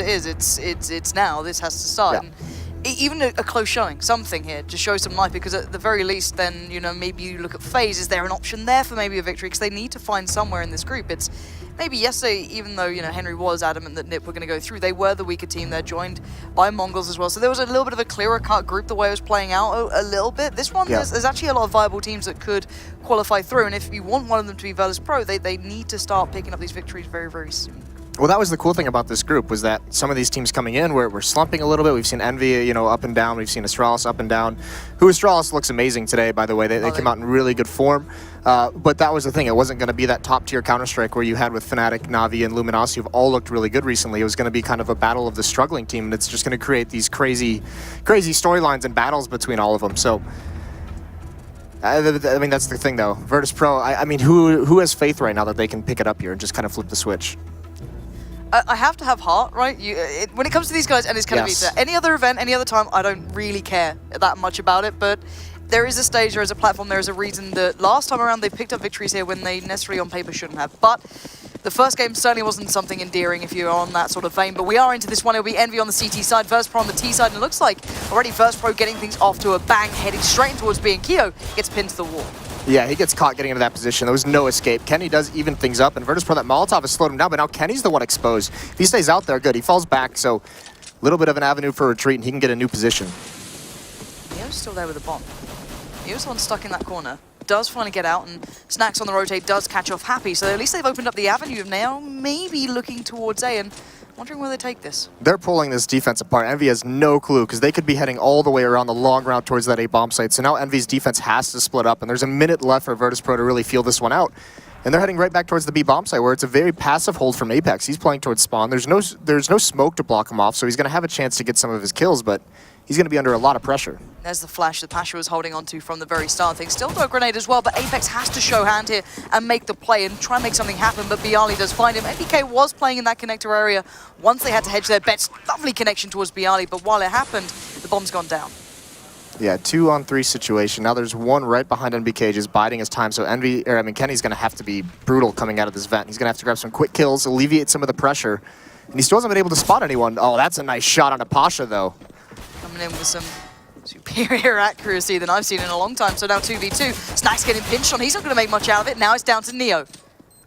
it is. It's now. This has to start. Yeah. And even a close showing, something here, to show some life, because at the very least, then, you know, maybe you look at FaZe. Is there an option there for maybe a victory? Because they need to find somewhere in this group. It's maybe yesterday, even though, you know, Henry was adamant that NIP were going to go through, they were the weaker team. They're joined by Mongols as well. So there was a little bit of a clearer cut group the way it was playing out a little bit. This one, there's actually a lot of viable teams that could qualify through. And if you want one of them to be Virtus Pro, they need to start picking up these victories very, very soon. Well, that was the cool thing about this group, was that some of these teams coming in were slumping a little bit. We've seen EnVy, you know, up and down. We've seen Astralis up and down. Astralis looks amazing today, by the way. They came out in really good form. But that was the thing. It wasn't going to be that top-tier Counter-Strike where you had with Fnatic, Na'Vi, and Luminosity, who've all looked really good recently. It was going to be kind of a battle of the struggling team, and it's just going to create these crazy storylines and battles between all of them. So, I mean, that's the thing, though. Virtus Pro, I mean, who has faith right now that they can pick it up here and just kind of flip the switch? I have to have heart, right? When it comes to these guys, and it's Katowice, any other event, any other time, I don't really care that much about it, but there is a stage, there is a platform, there is a reason that last time around they picked up victories here when they necessarily on paper shouldn't have. But the first game certainly wasn't something endearing if you're on that sort of vein, but we are into this one. It'll be EnVy on the CT side, Virtus Pro on the T side, and it looks like already Virtus Pro getting things off to a bang, heading straight towards B, and Keo gets pinned to the wall. Yeah, he gets caught getting into that position. There was no escape. Kenny does even things up, and Virtus Pro, that Molotov has slowed him down, but now Kenny's the one exposed. If he stays out there, good. He falls back, so a little bit of an avenue for retreat, and he can get a new position. Neo's still there with the bomb. Neo's the one stuck in that corner. Does finally get out, and Snacks on the rotate does catch off Happy, so at least they've opened up the avenue of now maybe looking towards A, and wondering where they take this. They're pulling this defense apart. EnVy has no clue, because they could be heading all the way around the long route towards that A bomb site. So now EnVy's defense has to split up, and there's a minute left for Virtus Pro to really feel this one out. And they're heading right back towards the B bomb site, where it's a very passive hold from Apex. He's playing towards spawn. There's no smoke to block him off, so he's going to have a chance to get some of his kills, but he's going to be under a lot of pressure. There's the flash that Pasha was holding on to from the very start of things. Still throw a grenade as well, but Apex has to show hand here and make the play and try and make something happen, but Bialy does find him. MBK was playing in that connector area once they had to hedge their bets. Lovely connection towards Bialy, but while it happened, the bomb's gone down. Yeah, 2-on-3 situation. Now there's one right behind NBK just biding his time, so Kenny's going to have to be brutal coming out of this vent. He's going to have to grab some quick kills, alleviate some of the pressure, and he still hasn't been able to spot anyone. Oh, that's a nice shot on a Pasha, though. Coming in with some superior accuracy than I've seen in a long time. So now 2v2. Snacks getting pinched on. He's not going to make much out of it. Now it's down to Neo.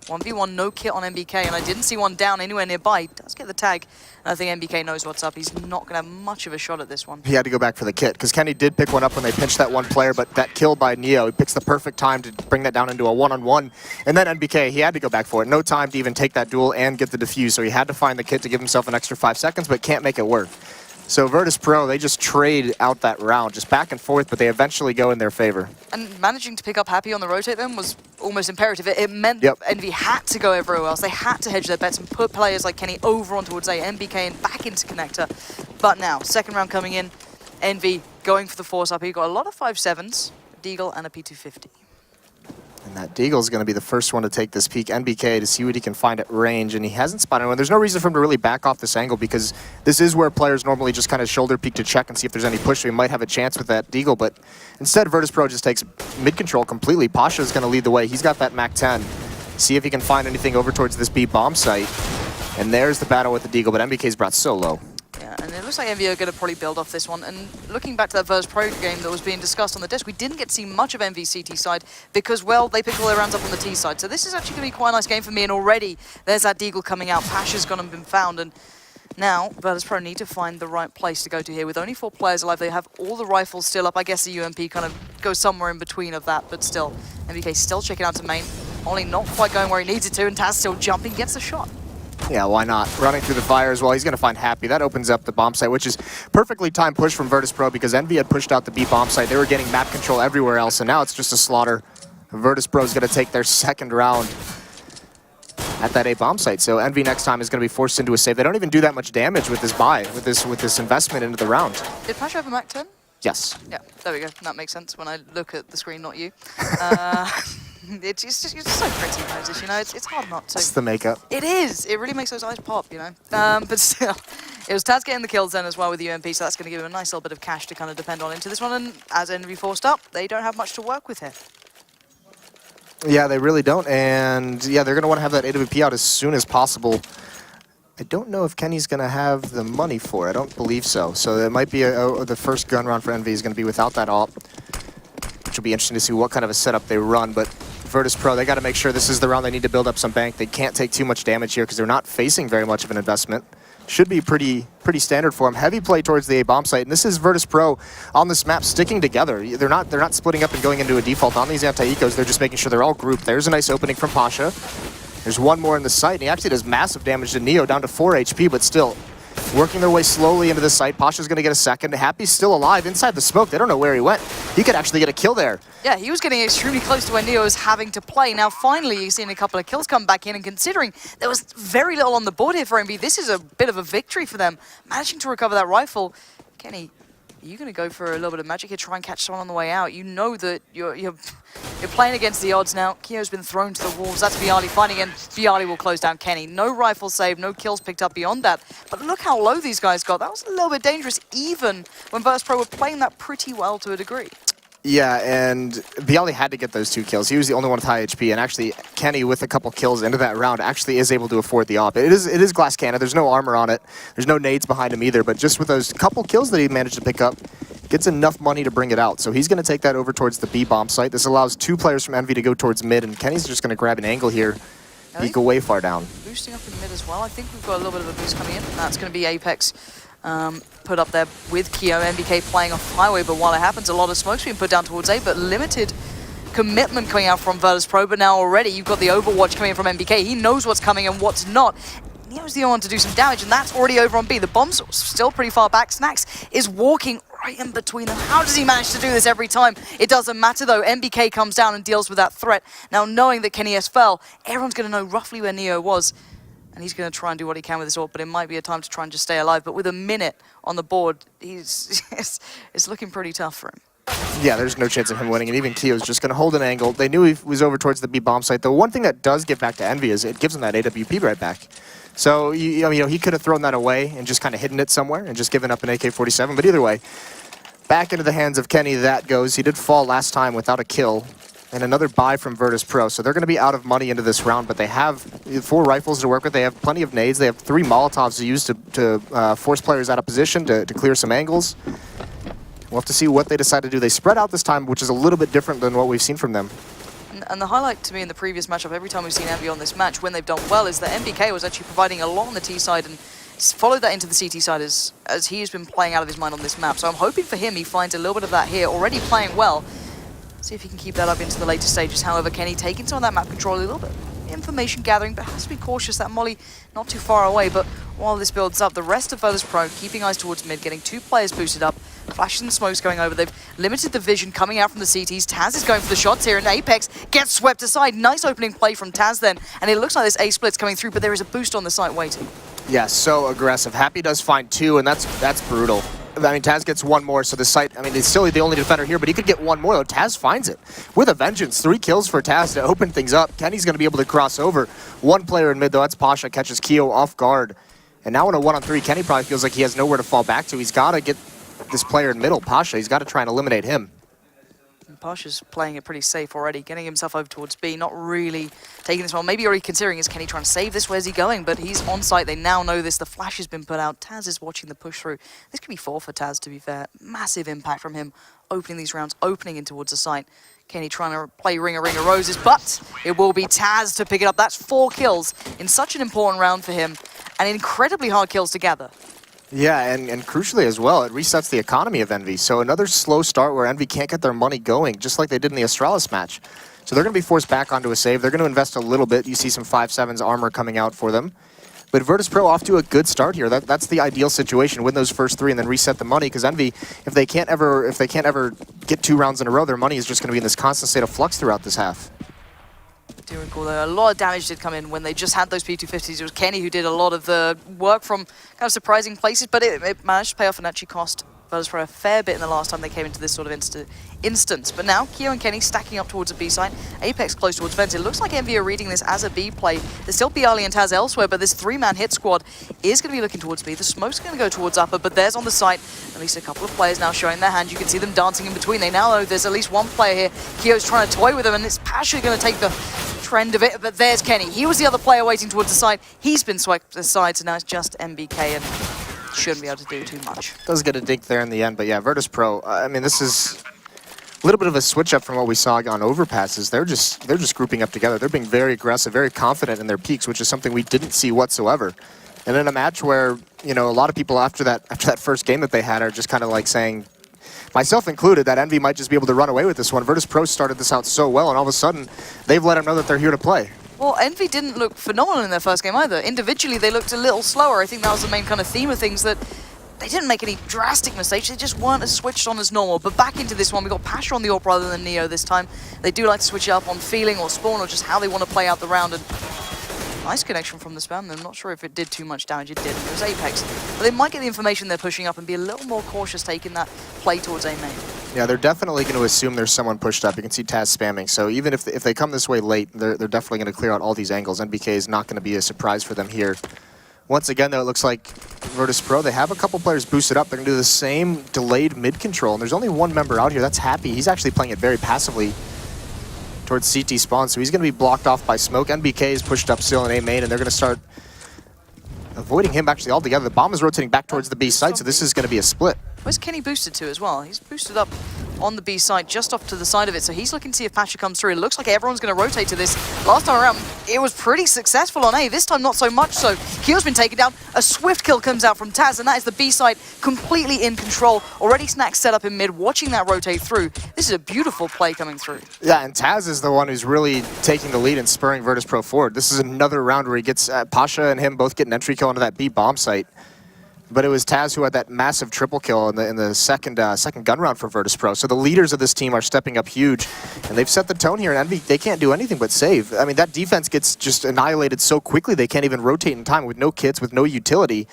1v1, no kit on MBK, and I didn't see one down anywhere nearby. He does get the tag, and I think MBK knows what's up. He's not going to have much of a shot at this one. He had to go back for the kit, because Kenny did pick one up when they pinched that one player, but that kill by Neo, he picks the perfect time to bring that down into a one-on-one. And then MBK, he had to go back for it. No time to even take that duel and get the defuse, so he had to find the kit to give himself an extra 5 seconds, but can't make it work. So Virtus Pro, they just trade out that round, just back and forth, but they eventually go in their favor. And managing to pick up Happy on the rotate then was almost imperative. It meant that EnVy had to go everywhere else. They had to hedge their bets and put players like Kenny over on towards A, MBK and back into connector. But now, second round coming in, EnVy going for the force up. He got a lot of 5.7s, a Deagle and a P250. And that Deagle is going to be the first one to take this peek, NBK, to see what he can find at range, and he hasn't spotted anyone. There's no reason for him to really back off this angle, because this is where players normally just kind of shoulder peek to check and see if there's any push, so he might have a chance with that Deagle, but instead Virtus Pro just takes mid-control completely. Pasha's going to lead the way. He's got that MAC-10. See if he can find anything over towards this B bomb site. And there's the battle with the Deagle, but MBK's brought so low. Yeah, and it looks like EnVy are going to probably build off this one. And looking back to that Virtus Pro game that was being discussed on the desk, we didn't get to see much of EnVy's CT side because, well, they picked all their rounds up on the T side. So this is actually going to be quite a nice game for me. And already there's that Deagle coming out. Pasha's gone and been found. And now Virtus Pro need to find the right place to go to here. With only 4 players alive, they have all the rifles still up. I guess the UMP kind of goes somewhere in between of that. But still, MBK still checking out to main. Only not quite going where he needs it to. And Taz still jumping, gets the shot. Yeah, why not? Running through the fire as well. He's going to find Happy. That opens up the bomb site, which is perfectly timed push from Virtus Pro because EnVy had pushed out the B bomb site. They were getting map control everywhere else, and now it's just a slaughter. Virtus Pro is going to take their second round at that A bomb site. So EnVy next time is going to be forced into a save. They don't even do that much damage with this buy, with this investment into the round. Did Pasha have a Mac 10? Yes. Yeah, there we go. That makes sense when I look at the screen, not you. It's just so pretty, Moses, you know, it's hard not to. It's the makeup. It is. It really makes those eyes pop, you know. But still, it was Taz getting the kills then as well with the UMP, so that's going to give him a nice little bit of cash to kind of depend on into this one. And as EnVy forced up, they don't have much to work with here. Yeah, they really don't. And yeah, they're going to want to have that AWP out as soon as possible. I don't know if Kenny's going to have the money for it. I don't believe so. So it might be the first gun round for EnVy is going to be without that AWP, which will be interesting to see what kind of a setup they run. But Virtus Pro, they got to make sure this is the round they need to build up some bank. They can't take too much damage here because they're not facing very much of an investment. Should be pretty standard for them. Heavy play towards the A bomb site, and this is Virtus Pro on this map sticking together. They're not splitting up and going into a default on these anti-ecos. They're just making sure they're all grouped. There's a nice opening from Pasha. There's one more in the site, and he actually does massive damage to Neo, down to 4 HP, but still working their way slowly into the site. Pasha's going to get a second. Happy's still alive inside the smoke. They don't know where he went. He could actually get a kill there. Yeah, he was getting extremely close to where Neo was having to play. Now, finally, you're seeing a couple of kills come back in, and considering there was very little on the board here for EnVy, this is a bit of a victory for them. Managing to recover that rifle. Kenny, are you going to go for a little bit of magic here, try and catch someone on the way out? You know that you're playing against the odds now. Kio's been thrown to the wolves. That's vyali fighting, and vyali will close down Kenny. No rifle save, no kills picked up beyond that. But look how low these guys got. That was a little bit dangerous, even when Virtus Pro were playing that pretty well to a degree. Yeah, and vyali had to get those 2 kills. He was the only one with high HP, and actually Kenny, with a couple kills into that round, actually is able to afford the AWP. It is glass cannon. There's no armor on it. There's no nades behind him either, but just with those couple kills that he managed to pick up, gets enough money to bring it out. So he's going to take that over towards the B bomb site. This allows 2 players from EnVy to go towards mid, and Kenny's just going to grab an angle here. He go way far down. Boosting up in mid as well. I think we've got a little bit of a boost coming in. That's going to be Apex put up there with Keo. MBK playing off highway, but while it happens, a lot of smoke's being put down towards A, but limited commitment coming out from Virtus Pro. But now already you've got the Overwatch coming in from MBK. He knows what's coming and what's not. Neo's the only one to do some damage, and that's already over on B. The bomb's still pretty far back. Snacks is walking right in between them. How does he manage to do this every time? It doesn't matter though. MBK comes down and deals with that threat. Now knowing that Kenny S fell, everyone's going to know roughly where Neo was, and he's going to try and do what he can with his ult, but it might be a time to try and just stay alive. But with a minute on the board, it's looking pretty tough for him. Yeah, there's no chance of him winning, and even Keo's just going to hold an angle. They knew he was over towards the B bomb site. The one thing that does give back to EnVy is it gives him that AWP right back. So, he could have thrown that away and just kind of hidden it somewhere and just given up an AK-47. But either way, back into the hands of Kenny that goes. He did fall last time without a kill. And another buy from Virtus Pro. So they're going to be out of money into this round, but they have 4 rifles to work with. They have plenty of nades. They have 3 Molotovs to use to force players out of position, to clear some angles. We'll have to see what they decide to do. They spread out this time, which is a little bit different than what we've seen from them. And the highlight to me in the previous matchup, every time we've seen EnVy on this match, when they've done well, is that MBK was actually providing a lot on the T side and followed that into the CT side as he has been playing out of his mind on this map. So I'm hoping for him he finds a little bit of that here, already playing well. See if he can keep that up into the later stages. However, Kenny taking some of that map control a little bit. Information gathering, but has to be cautious. That molly not too far away, but while this builds up, the rest of Virtus Pro keeping eyes towards mid, getting 2 players boosted up, flashes and smokes going over. They've limited the vision coming out from the CTs. Taz is going for the shots here, and Apex gets swept aside. Nice opening play from Taz then, and it looks like this A split's coming through, but there is a boost on the site waiting. Yeah, so aggressive. Happy does find 2, and that's brutal. I mean, Taz gets 1 more, so the site, I mean, it's still the only defender here, but he could get 1 more, though. Taz finds it with a vengeance. 3 kills for Taz to open things up. Kenny's going to be able to cross over. 1 player in mid, though. That's Pasha, catches Keo off guard. And now in a 1-on-3, Kenny probably feels like he has nowhere to fall back to. He's got to get this player in middle, Pasha. He's got to try and eliminate him. Pasha's playing it pretty safe already, getting himself over towards B, not really taking this one. Maybe already considering, is Kenny trying to save this? Where's he going? But he's on site. They now know this. The flash has been put out. Taz is watching the push through. This could be 4 for Taz, to be fair. Massive impact from him opening these rounds, opening in towards the site. Kenny trying to play Ring of Roses, but it will be Taz to pick it up. That's 4 kills in such an important round for him, and incredibly hard kills to gather. Yeah, and crucially as well, it resets the economy of EnVy. So another slow start where EnVy can't get their money going, just like they did in the Astralis match. So they're going to be forced back onto a save. They're going to invest a little bit. You see some 5.7s armor coming out for them. But Virtus Pro off to a good start here. That's the ideal situation. Win those first 3 and then reset the money. Because EnVy, if they can't ever get 2 rounds in a row, their money is just going to be in this constant state of flux throughout this half. I do recall though, a lot of damage did come in when they just had those P250s. It was Kenny who did a lot of the work from kind of surprising places, but it managed to pay off and actually cost Virtus Pro a fair bit in the last time they came into this sort of instance. But now, Keo and Kenny stacking up towards a B site. Apex close towards Vent. It looks like EnVy are reading this as a B play. There's still vyali and Taz elsewhere, but this 3-man hit squad is going to be looking towards B. The smoke's going to go towards upper, but there's on the site at least a couple of players now showing their hand. You can see them dancing in between. They now know there's at least 1 player here. Keo's trying to toy with them, and it's Pasha going to take the trend of it, but there's Kenny. He was the other player waiting towards the side. He's been swiped aside, so now it's just MBK, and shouldn't be able to do too much. Does get a dink there in the end, but yeah, Virtus.pro, I mean, this is a little bit of a switch up from what we saw on overpasses. They're just grouping up together. They're being very aggressive, very confident in their peaks, which is something we didn't see whatsoever. And in a match where, you know, a lot of people after that first game that they had are just kind of like saying, myself included, that Envy might just be able to run away with this one. Virtus.pro started this out so well, and all of a sudden, they've let them know that they're here to play. Well, Envy didn't look phenomenal in their first game either. Individually, they looked a little slower. I think that was the main kind of theme of things, that they didn't make any drastic mistakes. They just weren't as switched on as normal. But back into this one, we got Pasha on the AWP rather than Neo this time. They do like to switch it up on feeling or spawn or just how they want to play out the round. And nice connection from the spam. I'm not sure if it did too much damage. It didn't. It was Apex. But they might get the information they're pushing up and be a little more cautious taking that play towards A main. Yeah, they're definitely going to assume there's someone pushed up. You can see Taz spamming. So even if they come this way late, they're definitely going to clear out all these angles. NBK is not going to be a surprise for them here. Once again, though, it looks like Virtus.pro, they have a couple players boosted up. They're going to do the same delayed mid control. And there's only one member out here. That's Happy. He's actually playing it very passively towards CT spawn. So he's going to be blocked off by smoke. NBK is pushed up still in A main, and they're going to start avoiding him actually altogether. The bomb is rotating back towards the B site, so this is going to be a split. Where's Kenny boosted to as well? He's boosted up on the B side, just off to the side of it, so he's looking to see if Pasha comes through. It looks like everyone's going to rotate to this. Last time around, it was pretty successful on A. This time, not so much so. Kyo's been taken down. A swift kill comes out from Taz, and that is the B side completely in control. Already Snack set up in mid, watching that rotate through. This is a beautiful play coming through. Yeah, and Taz is the one who's really taking the lead and spurring Virtus.pro forward. This is another round where he gets Pasha and him both get an entry kill into that B bomb site. But it was Taz who had that massive triple kill in the second gun round for Virtus.pro. So the leaders of this team are stepping up huge, and they've set the tone here. And Envy, they can't do anything but save. I mean, that defense gets just annihilated so quickly they can't even rotate in time with no kits, with no utility.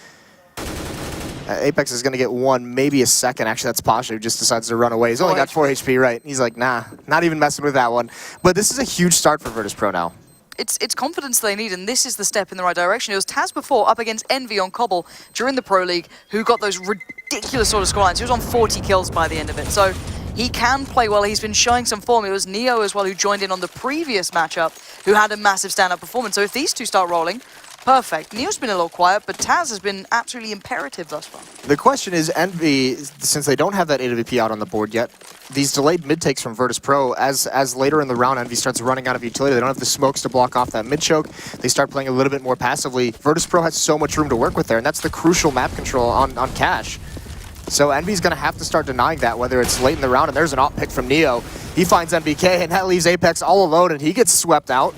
Apex is going to get one, maybe a second. Actually, that's Pasha who just decides to run away. He's only got 4 HP, right? He's like, nah, not even messing with that one. But this is a huge start for Virtus.pro now. It's confidence they need, and this is the step in the right direction. It was Taz before up against Envy on Cobble during the Pro League, who got those ridiculous sort of scorelines. He was on 40 kills by the end of it, so he can play well. He's been showing some form. It was Neo as well who joined in on the previous matchup, who had a massive stand-up performance. So if these two start rolling, perfect. Neo's been a little quiet, but Taz has been absolutely imperative thus far. The question is, Envy, since they don't have that AWP out on the board yet, these delayed mid takes from Virtus.pro, as later in the round Envy starts running out of utility, they don't have the smokes to block off that mid choke, they start playing a little bit more passively. Virtus.pro has so much room to work with there, and that's the crucial map control on Cash. So Envy's going to have to start denying that, whether it's late in the round, and there's an op pick from Neo. He finds MBK, and that leaves Apex all alone, and he gets swept out.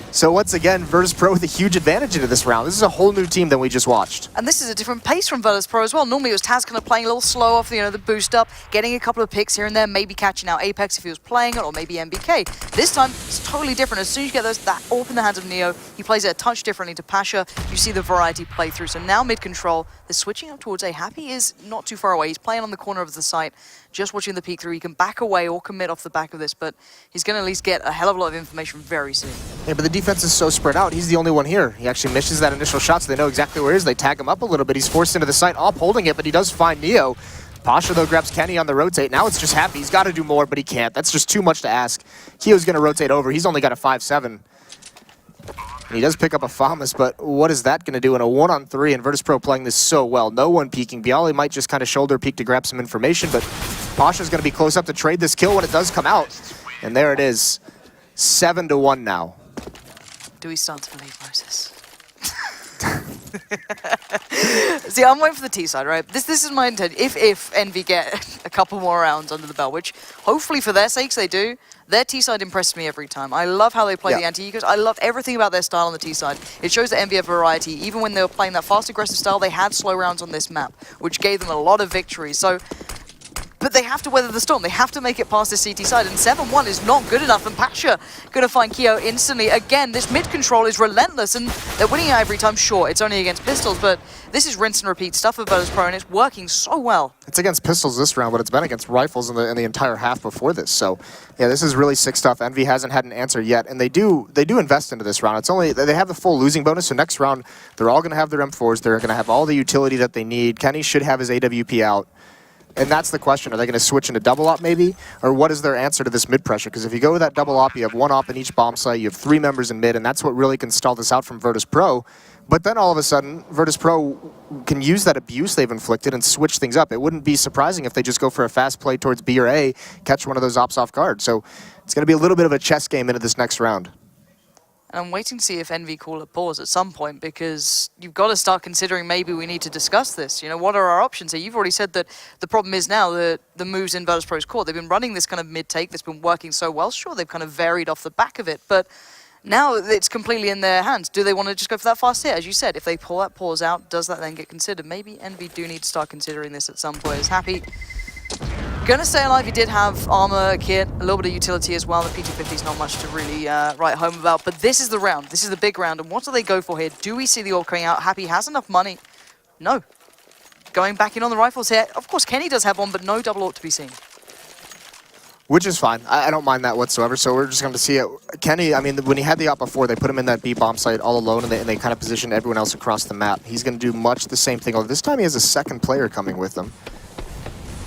So once again, Virtus.pro with a huge advantage into this round. This is a whole new team than we just watched. And this is a different pace from Virtus.pro as well. Normally it was Taz kind of playing a little slow off, the boost up, getting a couple of picks here and there, maybe catching out Apex if he was playing it, or maybe MBK. This time, it's totally different. As soon as you get that AWP in the hands of Neo, he plays it a touch differently to Pasha. You see the variety play through. So now mid-control, they're switching up towards A. Happy is not too far away. He's playing on the corner of the site, just watching the peek through. He can back away or commit off the back of this, but he's going to at least get a hell of a lot of information very soon. Yeah, but the defense is so spread out. He's the only one here. He actually misses that initial shot, so they know exactly where he is. They tag him up a little bit. He's forced into the site, up holding it, but he does find Neo. Pasha, though, grabs Kenny on the rotate. Now it's just Happy. He's got to do more, but he can't. That's just too much to ask. Kyo's going to rotate over. He's only got a 5-7. And he does pick up a Famas, but what is that going to do in a 1-on-3? And Virtus.pro playing this so well. No one peeking. Bialy might just kind of shoulder peek to grab some information, but Pasha's going to be close up to trade this kill when it does come out. And there it is. 7-1 now. Do we start to believe Moses? See, I'm waiting for the T side, right? This is my intent. If Envy get a couple more rounds under the belt, which hopefully for their sakes they do, their T side impresses me every time. I love how they play the anti-egos. I love everything about their style on the T side. It shows that Envy have variety. Even when they were playing that fast aggressive style, they had slow rounds on this map, which gave them a lot of victories. So, but they have to weather the storm. They have to make it past this CT side, and 7-1 is not good enough. And Pasha gonna find Kyo instantly. Again, this mid control is relentless, and they're winning it every time. Sure, it's only against pistols, but this is rinse and repeat stuff for Virtus.pro, and it's working so well. It's against pistols this round, but it's been against rifles in the entire half before this. So, yeah, this is really sick stuff. Envy hasn't had an answer yet, and they do invest into this round. It's only they have the full losing bonus, so next round they're all gonna have their M4s. They're gonna have all the utility that they need. Kenny should have his AWP out. And that's the question. Are they going to switch into double op maybe? Or what is their answer to this mid pressure? Because if you go with that double op, you have 1 op in each bomb site, you have 3 members in mid, and that's what really can stall this out from Virtus Pro. But then all of a sudden, Virtus Pro can use that abuse they've inflicted and switch things up. It wouldn't be surprising if they just go for a fast play towards B or A, catch one of those ops off guard. So it's going to be a little bit of a chess game into this next round. And I'm waiting to see if Envy call a pause at some point, because you've got to start considering maybe we need to discuss this. You know, what are our options here? You've already said that the problem is now the moves in Virtus Pro's core. They've been running this kind of mid-take that's been working so well. Sure, they've kind of varied off the back of it, but now it's completely in their hands. Do they want to just go for that fast hit? As you said, if they pull that pause out, does that then get considered? Maybe Envy do need to start considering this at some point. Is Happy gonna stay alive? He did have armor, kit, a little bit of utility as well. The PT-50 is not much to really write home about, but this is the round. This is the big round, and what do they go for here? Do we see the orb coming out? Happy has enough money. No. Going back in on the rifles here. Of course, Kenny does have one, but no double orb to be seen. Which is fine. I don't mind that whatsoever, so we're just going to see it. Kenny, I mean, when he had the op before, they put him in that B bomb site all alone, and they kind of positioned everyone else across the map. He's going to do much the same thing, although this time he has a second player coming with him.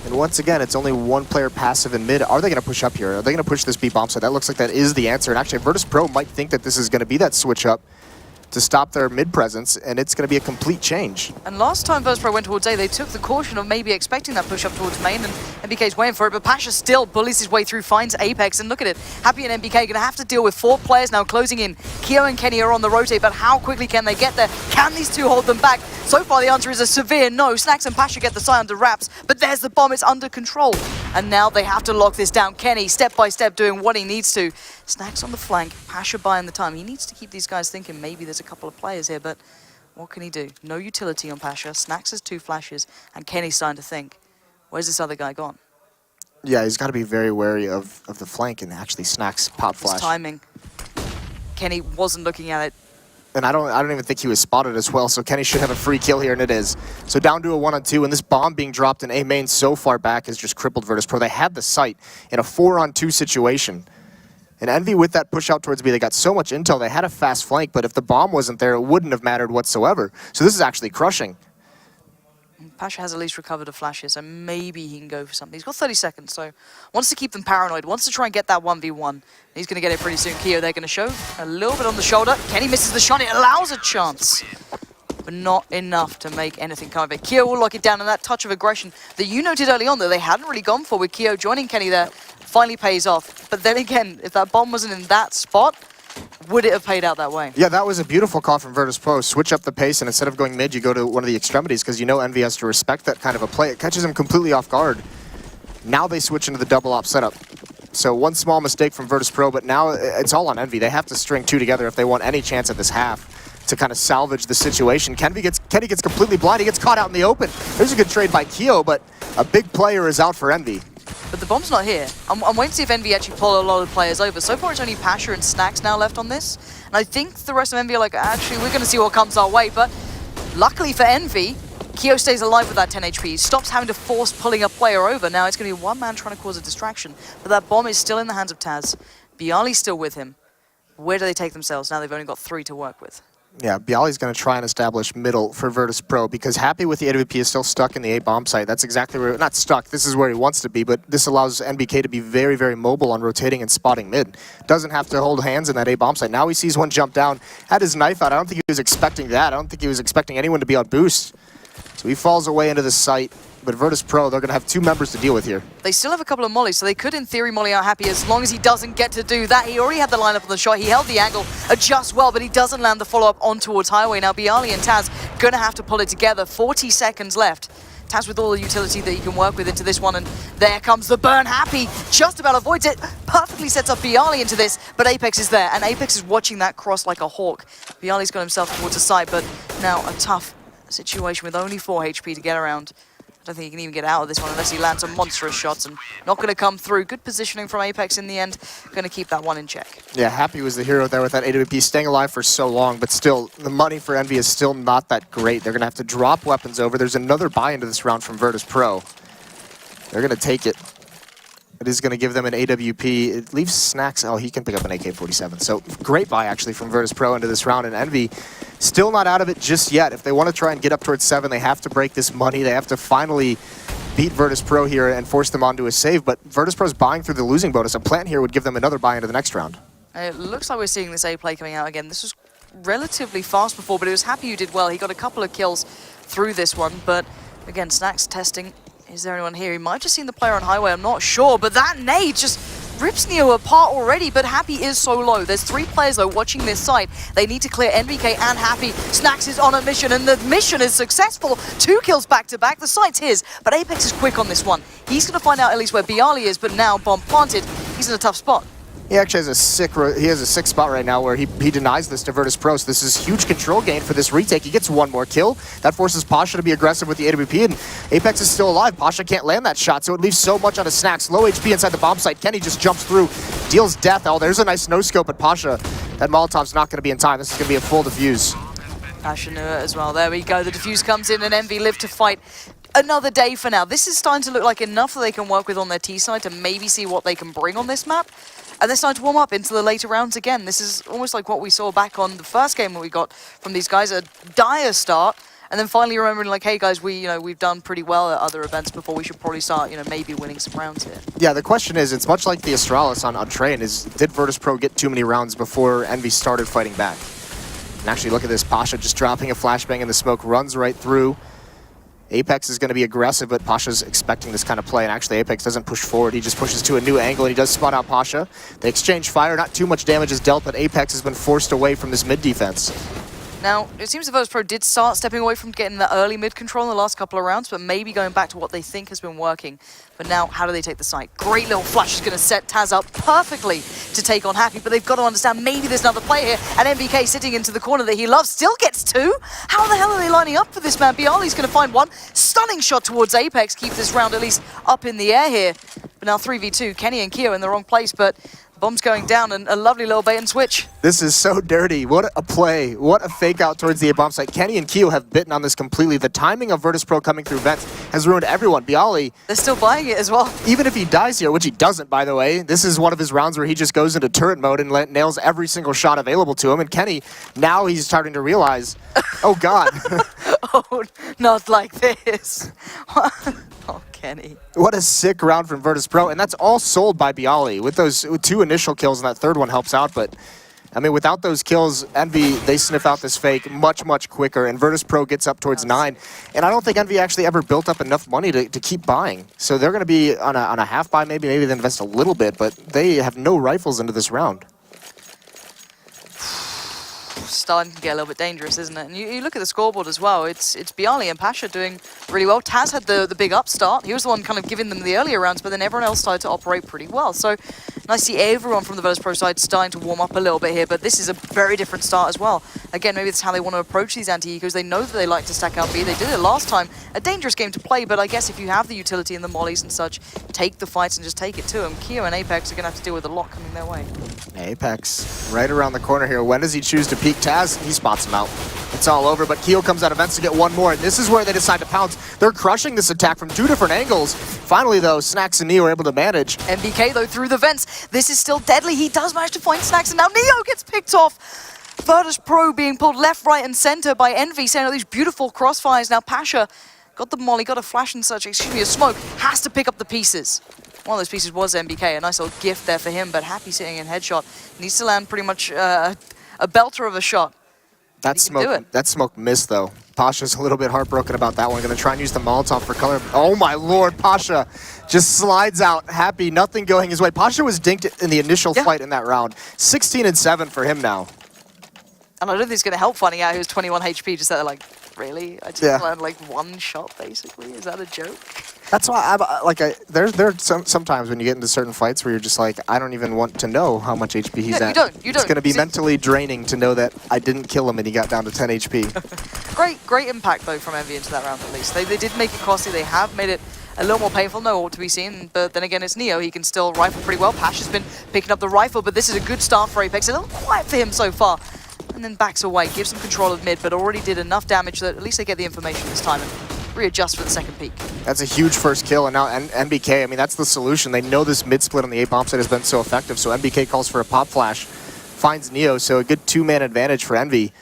And once again, it's only 1 player passive in mid. Are they going to push up here? Are they going to push this B bomb site? That looks like that is the answer. And actually, Virtus Pro might think that this is going to be that switch up to stop their mid presence, and it's going to be a complete change. And last time Virtus Pro went towards A, they took the caution of maybe expecting that push up towards main, and MBK's waiting for it, but Pasha still bullies his way through, finds Apex, and look at it. Happy and MBK are going to have to deal with 4 players now closing in. Keo and Kenny are on the rotate, but how quickly can they get there? Can these two hold them back? So far, the answer is a severe no. Snacks and Pasha get the side under wraps, but there's the bomb, it's under control. And now they have to lock this down. Kenny, step by step, doing what he needs to. Snacks on the flank, Pasha buying the time. He needs to keep these guys thinking maybe there's a couple of players here, but what can he do? No utility on Pasha. Snacks has 2 flashes, and Kenny's starting to think, where's this other guy gone? Yeah, he's got to be very wary of the flank, and actually Snacks pop flash. His timing. Kenny wasn't looking at it. And I don't even think he was spotted as well, so Kenny should have a free kill here, and it is. So down to a 1-on-2, and this bomb being dropped in A main so far back has just crippled Virtus Pro. They had the site in a 4-on-2 situation. And Envy with that push out towards B, they got so much intel, they had a fast flank, but if the bomb wasn't there, it wouldn't have mattered whatsoever. So this is actually crushing. Pasha has at least recovered a flash here, so maybe he can go for something. He's got 30 seconds, so wants to keep them paranoid, wants to try and get that 1v1. He's going to get it pretty soon. Keo, they're going to show a little bit on the shoulder. Kenny misses the shot, it allows a chance, but not enough to make anything come of it. Keo will lock it down, and that touch of aggression that you noted early on that they hadn't really gone for with Keo joining Kenny there finally pays off. But then again, if that bomb wasn't in that spot, would it have paid out that way? Yeah, that was a beautiful call from Virtus Pro. Switch up the pace, and instead of going mid, you go to one of the extremities, because you know Envy has to respect that kind of a play. It catches him completely off guard. Now they switch into the double op setup. So one small mistake from Virtus Pro, but now it's all on Envy. They have to string 2 together if they want any chance at this half to kind of salvage the situation. Kenny gets completely blind. He gets caught out in the open. There's a good trade by Keo, but a big player is out for Envy. But the bomb's not here. I'm waiting to see if Envy actually pull a lot of players over. So far, it's only Pasha and Snacks now left on this. And I think the rest of Envy are like, actually, we're going to see what comes our way. But luckily for Envy, Keo stays alive with that 10 HP. He stops having to force pulling a player over. Now it's going to be one man trying to cause a distraction. But that bomb is still in the hands of Taz. Bialy's still with him. Where do they take themselves? Now they've only got 3 to work with. Yeah, Bialy's going to try and establish middle for Virtus Pro, because Happy with the AWP is still stuck in the A bomb site. That's exactly where, not stuck, this is where he wants to be, but this allows NBK to be very, very mobile on rotating and spotting mid. Doesn't have to hold hands in that A bomb site. Now he sees one jump down, had his knife out. I don't think he was expecting that. I don't think he was expecting anyone to be on boost. So he falls away into the site. But Virtus Pro, they're going to have 2 members to deal with here. They still have a couple of mollies, so they could, in theory, molly out Happy as long as he doesn't get to do that. He already had the lineup on the shot. He held the angle, adjusts well, but he doesn't land the follow-up on towards Highway. Now, Bialy and Taz going to have to pull it together. 40 seconds left. Taz with all the utility that he can work with into this one, and there comes the burn. Happy just about avoids it. Perfectly sets up Bialy into this, but Apex is there, and Apex is watching that cross like a hawk. Bialy's got himself towards the side, but now a tough situation with only 4 HP to get around. I don't think he can even get out of this one unless he lands some monstrous shots, and not going to come through. Good positioning from Apex in the end. Going to keep that one in check. Yeah, Happy was the hero there with that AWP, staying alive for so long, but still, the money for Envy is still not that great. They're going to have to drop weapons over. There's another buy into this round from Virtus Pro. They're going to take it. It is going to give them an AWP. It leaves Snacks. Oh, he can pick up an AK-47. So great buy, actually, from Virtus Pro into this round. And Envy still not out of it just yet. If they want to try and get up towards 7, they have to break this money. They have to finally beat Virtus Pro here and force them onto a save, but Virtus Pro's buying through the losing bonus. A plant here would give them another buy into the next round. It looks like we're seeing this A play coming out again. This was relatively fast before, but it was Happy who did well. He got a couple of kills through this one, but again, Snack's testing. Is there anyone here? He might have just seen the player on highway, I'm not sure, but that nade just rips Neo apart already, but Happy is so low. There's 3 players though watching this site. They need to clear NBK and Happy. Snacks is on a mission, and the mission is successful. 2 kills back to back. The site's his, but Apex is quick on this one. He's going to find out at least where Bialy is, but now bomb planted. He's in a tough spot. He actually has a sick spot right now where he denies this to Virtus Pro, so this is huge control gain for this retake. He gets 1 more kill. That forces Pasha to be aggressive with the AWP, and Apex is still alive. Pasha can't land that shot, so it leaves so much on his Snacks. Low HP inside the bomb site. Kenny just jumps through, deals death. Oh, there's a nice no-scope at Pasha. That Molotov's not going to be in time. This is going to be a full defuse. Pasha knew it as well. There we go. The defuse comes in, and Envy live to fight another day for now. This is starting to look like enough that they can work with on their T side to maybe see what they can bring on this map. And they're starting to warm up into the later rounds again. This is almost like what we saw back on the first game that we got from these guys, a dire start, and then finally remembering like, hey guys, we've done pretty well at other events before. We should probably start, maybe winning some rounds here. Yeah, the question is, it's much like the Astralis on Train, is did Virtus Pro get too many rounds before Envy started fighting back? And actually, look at this, Pasha just dropping a flashbang in the smoke, runs right through. Apex is going to be aggressive, but Pasha's expecting this kind of play, and actually Apex doesn't push forward. He just pushes to a new angle, and he does spot out Pasha. They exchange fire. Not too much damage is dealt, but Apex has been forced away from this mid defense. Now, it seems the Virtus Pro did start stepping away from getting the early mid control in the last couple of rounds, but maybe going back to what they think has been working. But now, how do they take the site? Great little flash is going to set Taz up perfectly to take on Happy, but they've got to understand maybe there's another player here, and MVK sitting into the corner that he loves still gets 2. How the hell are they lining up for this man? Bialy's going to find 1. Stunning shot towards Apex, keep this round at least up in the air here. But now 3v2, Kenny and Keo in the wrong place, but bomb's going down, and a lovely little bait and switch. This is so dirty. What a play. What a fake out towards the A bomb site. Kenny and Keo have bitten on this completely. The timing of Virtus Pro coming through vents has ruined everyone. Bialy, they're still buying it as well. Even if he dies here, which he doesn't, by the way, this is one of his rounds where he just goes into turret mode and nails every single shot available to him. And Kenny, now he's starting to realize, oh God. Oh, not like this. Oh, Kenny. What a sick round from Virtus Pro, and that's all sold by Bialy. With those 2 initial kills, and that 3rd one helps out, but I mean, without those kills, Envy, they sniff out this fake much, much quicker, and Virtus Pro gets up towards 9. And I don't think Envy actually ever built up enough money to keep buying. So they're going to be on a half buy, maybe they invest a little bit, but they have no rifles into this round. Starting to get a little bit dangerous, isn't it? And you look at the scoreboard as well. It's Bialy and Pasha doing really well. Taz had the big upstart. He was the one kind of giving them the earlier rounds, but then everyone else started to operate pretty well. So nice to see everyone from the Virtus Pro side starting to warm up a little bit here, but this is a very different start as well. Again, maybe that's how they want to approach these anti-ecos. They know that they like to stack out B. They did it last time. A dangerous game to play, but I guess if you have the utility and the mollies and such, take the fights and just take it to them. Keo and Apex are going to have to deal with a lot coming their way. Apex right around the corner here. When does he choose to peek Taz? He spots him out. It's all over, but Keo comes out of vents to get 1 more, and this is where they decide to pounce. They're crushing this attack from 2 different angles. Finally, though, Snacks and Neo are able to manage. MBK, though, through the vents. This is still deadly. He does manage to find Snacks, and now Neo gets picked off. Virtus Pro being pulled left, right, and center by Envy, sending out these beautiful crossfires. Now Pasha got the molly, got a flash and such, excuse me, a smoke, has to pick up the pieces. One of those pieces was MBK, a nice little gift there for him, but Happy sitting in headshot. Needs to land pretty much a belter of a shot. That smoke missed, though. Pasha's a little bit heartbroken about that one. Going to try and use the Molotov for color. Oh, my Lord. Pasha just slides out. Happy. Nothing going his way. Pasha was dinked in the initial fight in that round. 16-7 for him now. And I don't think it's going to help finding out he was 21 HP. Just that, like, really? I just learned, like, 1 shot, basically. Is that a joke? That's why there's sometimes when you get into certain fights where you're just like, I don't even want to know how much HP he's at. You don't. It's going to be mentally draining to know that I didn't kill him and he got down to 10 HP. Great impact, though, from Envy into that round, at least. They did make it costly. They have made it a little more painful, no ought to be seen, but then again, it's Neo. He can still rifle pretty well. Pash has been picking up the rifle, but this is a good start for Apex. A little quiet for him so far. And then backs away, gives him control of mid, but already did enough damage that at least they get the information this time and readjust for the second peak. That's a huge first kill, and now NBK, I mean, that's the solution. They know this mid-split on the A-bomb side has been so effective, so NBK calls for a pop flash, finds Neo, so a good 2-man advantage for Envy.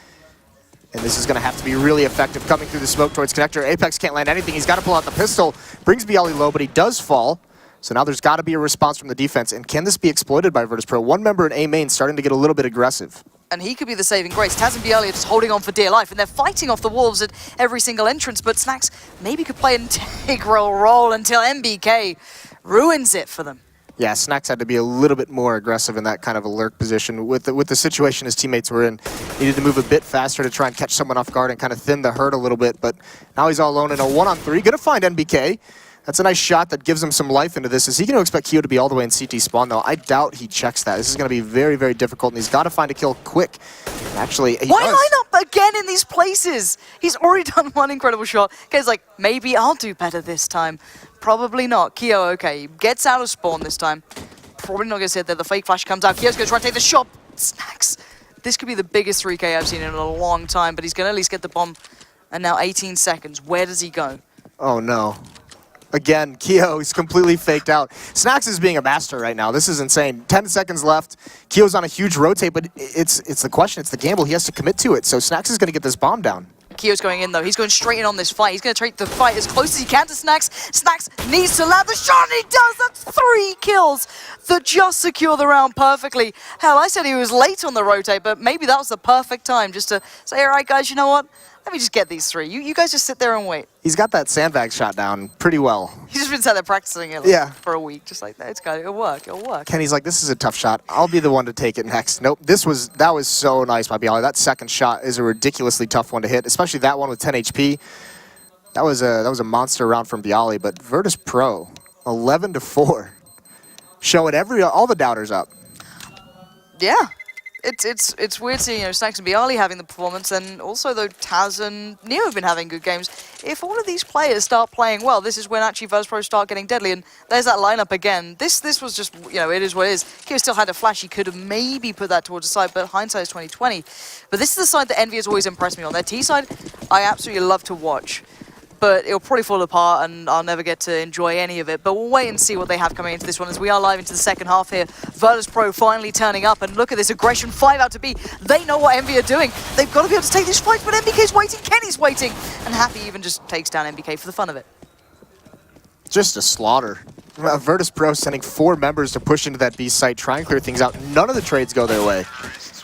And this is going to have to be really effective coming through the smoke towards Connector. Apex can't land anything. He's got to pull out the pistol. Brings byali low, but he does fall. So now there's got to be a response from the defense. And can this be exploited by Virtus.pro? One member in A main starting to get a little bit aggressive. And he could be the saving grace. Taz and byali are just holding on for dear life, and they're fighting off the wolves at every single entrance, but Snax maybe could play an integral role until NBK ruins it for them. Yeah, Snax had to be a little bit more aggressive in that kind of a lurk position. With the situation his teammates were in, needed to move a bit faster to try and catch someone off guard and kind of thin the herd a little bit, but now he's all alone in a 1-on-3. Gonna find NBK. That's a nice shot that gives him some life into this. Is he going to expect Keo to be all the way in CT spawn, though? I doubt he checks that. This is going to be very, very difficult, and he's got to find a kill quick. And actually, he Why does. line up again in these places? He's already done one incredible shot. Kay's like, maybe I'll do better this time. Probably not. Keo, okay, he gets out of spawn this time. Probably not going to sit there. The fake flash comes out. Keo's going to try and take the shot. Snax. This could be the biggest 3K I've seen in a long time, but he's going to at least get the bomb. And now 18 seconds. Where does he go? Oh, no. Again, Keo is completely faked out. Snax is being a master right now. This is insane. 10 seconds left. Keo's on a huge rotate, but it's the question. It's the gamble. He has to commit to it. So Snax is going to get this bomb down. Keo's going in, though. He's going straight in on this fight. He's going to take the fight as close as he can to Snax. Snax needs to land the shot, and he does. That's 3 kills that just secure the round perfectly. Hell, I said he was late on the rotate, but maybe that was the perfect time just to say, all right, guys, you know what? Let me just get these 3. You guys just sit there and wait. He's got that sandbag shot down pretty well. He's just been sat there practicing it for a week, just like that. It'll work. It'll work. Kenny's like, this is a tough shot. I'll be the one to take it next. Nope, that was so nice by byali. That second shot is a ridiculously tough one to hit, especially that one with 10 HP. That was a monster round from byali, but Virtus.pro, 11-4, showing all the doubters up. Yeah. It's weird seeing Snax and byali having the performance, and also though Taz and Neo have been having good games. If all of these players start playing well, this is when actually Virtus.pro start getting deadly, and there's that lineup again. This was just, it is what it is. Keo still had a flash, he could have maybe put that towards the side, but hindsight is 2020. But this is the side that EnVy has always impressed me on. Their T side, I absolutely love to watch. But it'll probably fall apart and I'll never get to enjoy any of it. But we'll wait and see what they have coming into this one as we are live into the second half here. Virtus.pro finally turning up, and look at this aggression, 5 out to B. They know what EnVy are doing. They've got to be able to take this fight, but NBK's waiting, Kenny's waiting. And Happy even just takes down NBK for the fun of it. Just a slaughter. Virtus.pro sending 4 members to push into that B site, try and clear things out. None of the trades go their way.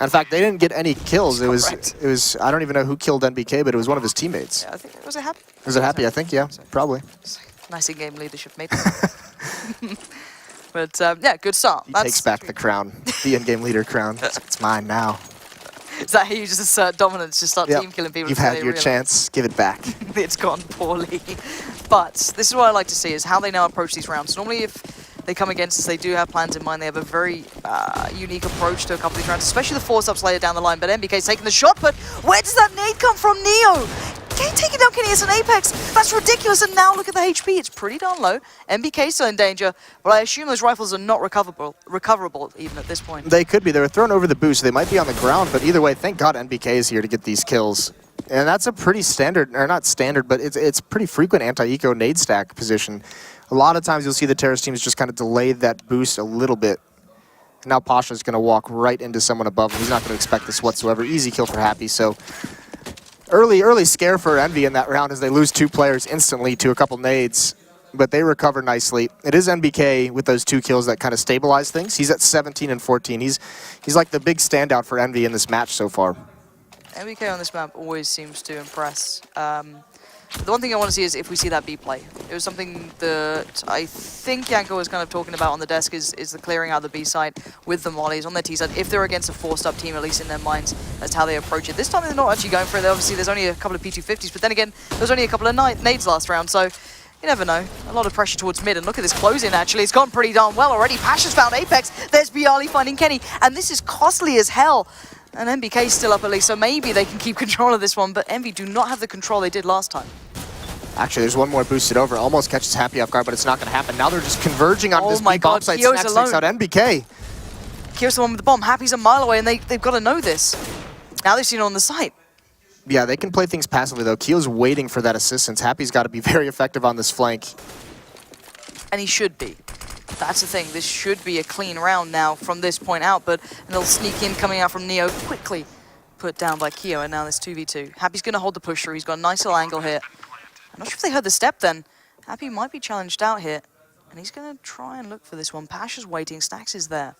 In fact, they didn't get any kills. It was I don't even know who killed NBK, but it was one of his teammates. Yeah, I think, was it Happy? Was it Happy? I think, yeah, probably. Nice in-game leadership, maybe. But yeah, good start. He takes back the crown, the in-game leader crown. It's mine now. Is that how you just assert dominance, just start team killing people? You've had your chance, give it back. It's gone poorly. But this is what I like to see, is how they now approach these rounds. Normally if they come against us, they do have plans in mind. They have a very unique approach to a couple of these rounds, especially the force-ups later down the line. But NBK's taking the shot, but where does that nade come from? Neo! Taking down Kenny as an Apex. That's ridiculous, and now look at the HP. It's pretty darn low. NBK's still in danger, but I assume those rifles are not recoverable even at this point. They could be. They were thrown over the boost. They might be on the ground, but either way, thank God NBK is here to get these kills. And that's a pretty standard, or not standard, but it's pretty frequent anti-eco nade stack position. A lot of times you'll see the terrorist teams just kind of delay that boost a little bit. And now Pasha's going to walk right into someone above him. He's not going to expect this whatsoever. Easy kill for Happy, so early scare for EnVy in that round as they lose 2 players instantly to a couple nades, but they recover nicely. It is NBK with those 2 kills that kind of stabilize things. He's at 17 and 14. He's like the big standout for EnVy in this match so far. NBK on this map always seems to impress. The one thing I want to see is if we see that B play. It was something that I think Yanko was kind of talking about on the desk, is the clearing out the B side with the mollies on their T side. If they're against a forced-up team, at least in their minds, that's how they approach it. This time they're not actually going for it. Obviously, there's only a couple of P250s, but then again, there's only a couple of nades last round, so you never know. A lot of pressure towards mid, and look at this close-in, actually. It's gone pretty darn well already. Pasha's found Apex. There's byali finding Kenny, and this is costly as hell. And NBK's still up at least, so maybe they can keep control of this one, but EnVy do not have the control they did last time. Actually, there's one more boosted over. Almost catches Happy off guard, but it's not going to happen. Now they're just converging on this bomb site. Snax takes out NBK. Keo's the one with the bomb. Happy's a mile away, and they've got to know this. Now they've seen it on the site. Yeah, they can play things passively, though. Keo's waiting for that assistance. Happy's got to be very effective on this flank. And he should be. That's the thing. This should be a clean round now from this point out, but a little sneak in coming out from Neo quickly put down by Keo, and now this 2v2. Happy's going to hold the push through. He's got a nice little angle here. I'm not sure if they heard the step then. Happy might be challenged out here, and he's going to try and look for this one. Pasha's waiting. Snacks is there.